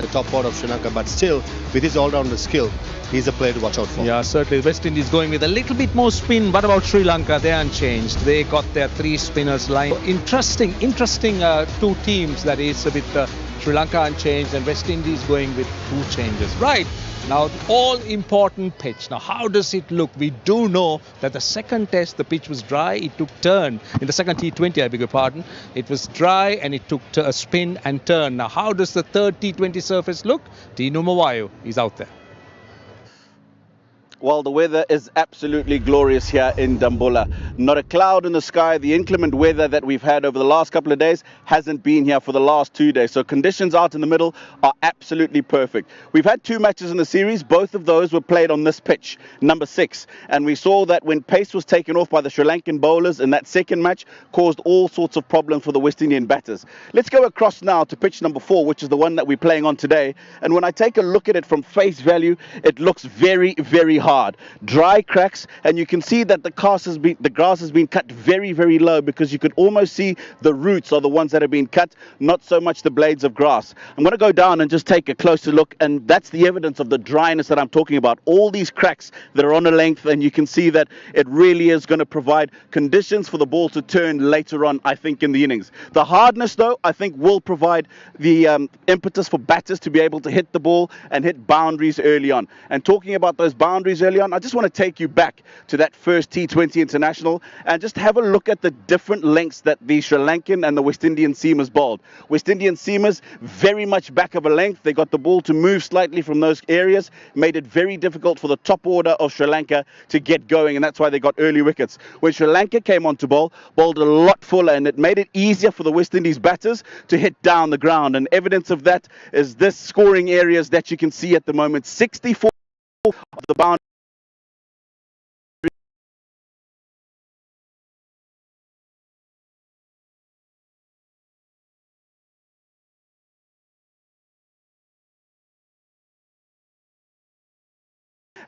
the top order of Sri Lanka, but still, with his all-rounder skill, he's a player to watch out for. Yeah, certainly. West Indies going with a little bit more spin. What about Sri Lanka? They're unchanged. They got their three spinners line. Interesting two teams, that is, with Sri Lanka unchanged and West Indies going with two changes. Right. Now, all-important pitch. Now, how does it look? We do know that the second test, the pitch was dry. It took turn. In the second T20, I beg your pardon, it was dry and it took a spin and turn. Now, how does the third T20 surface look? Tino Mavayo is out there. Well, the weather is absolutely glorious here in Dambulla. Not a cloud in the sky. The inclement weather that we've had over the last couple of days hasn't been here for the last 2 days. So conditions out in the middle are absolutely perfect. We've had two matches in the series. Both of those were played on this pitch, number 6. And we saw that when pace was taken off by the Sri Lankan bowlers in that second match, caused all sorts of problems for the West Indian batters. Let's go across now to pitch number 4, which is the one that we're playing on today. And when I take a look at it from face value, it looks very, very hard. Dry cracks, and you can see that the grass has been cut very, very low, because you could almost see the roots are the ones that have been cut, not so much the blades of grass. I'm going to go down and just take a closer look, and that's the evidence of the dryness that I'm talking about. All these cracks that are on a length, and you can see that it really is going to provide conditions for the ball to turn later on, I think, in the innings. The hardness, though, I think will provide the impetus for batters to be able to hit the ball and hit boundaries early on. And talking about those boundaries early on, I just want to take you back to that first T20 international and just have a look at the different lengths that the Sri Lankan and the West Indian seamers bowled. West Indian seamers very much back of a length. They got the ball to move slightly from those areas, made it very difficult for the top order of Sri Lanka to get going, and that's why they got early wickets. When Sri Lanka came on to bowl, bowled a lot fuller, and it made it easier for the West Indies batters to hit down the ground. And evidence of that is this scoring areas that you can see at the moment. 64 of the boundary.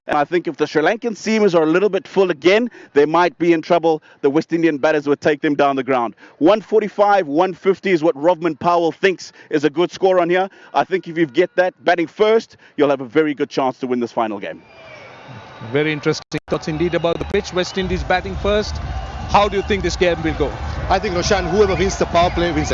And I think if the Sri Lankan seamers are a little bit full again, they might be in trouble. The West Indian batters would take them down the ground. 145, 150 is what Rovman Powell thinks is a good score on here. I think if you get that batting first, you'll have a very good chance to win this final game. Very interesting thoughts indeed about the pitch. West Indies batting first. How do you think this game will go? I think, Roshan, whoever wins the power play wins the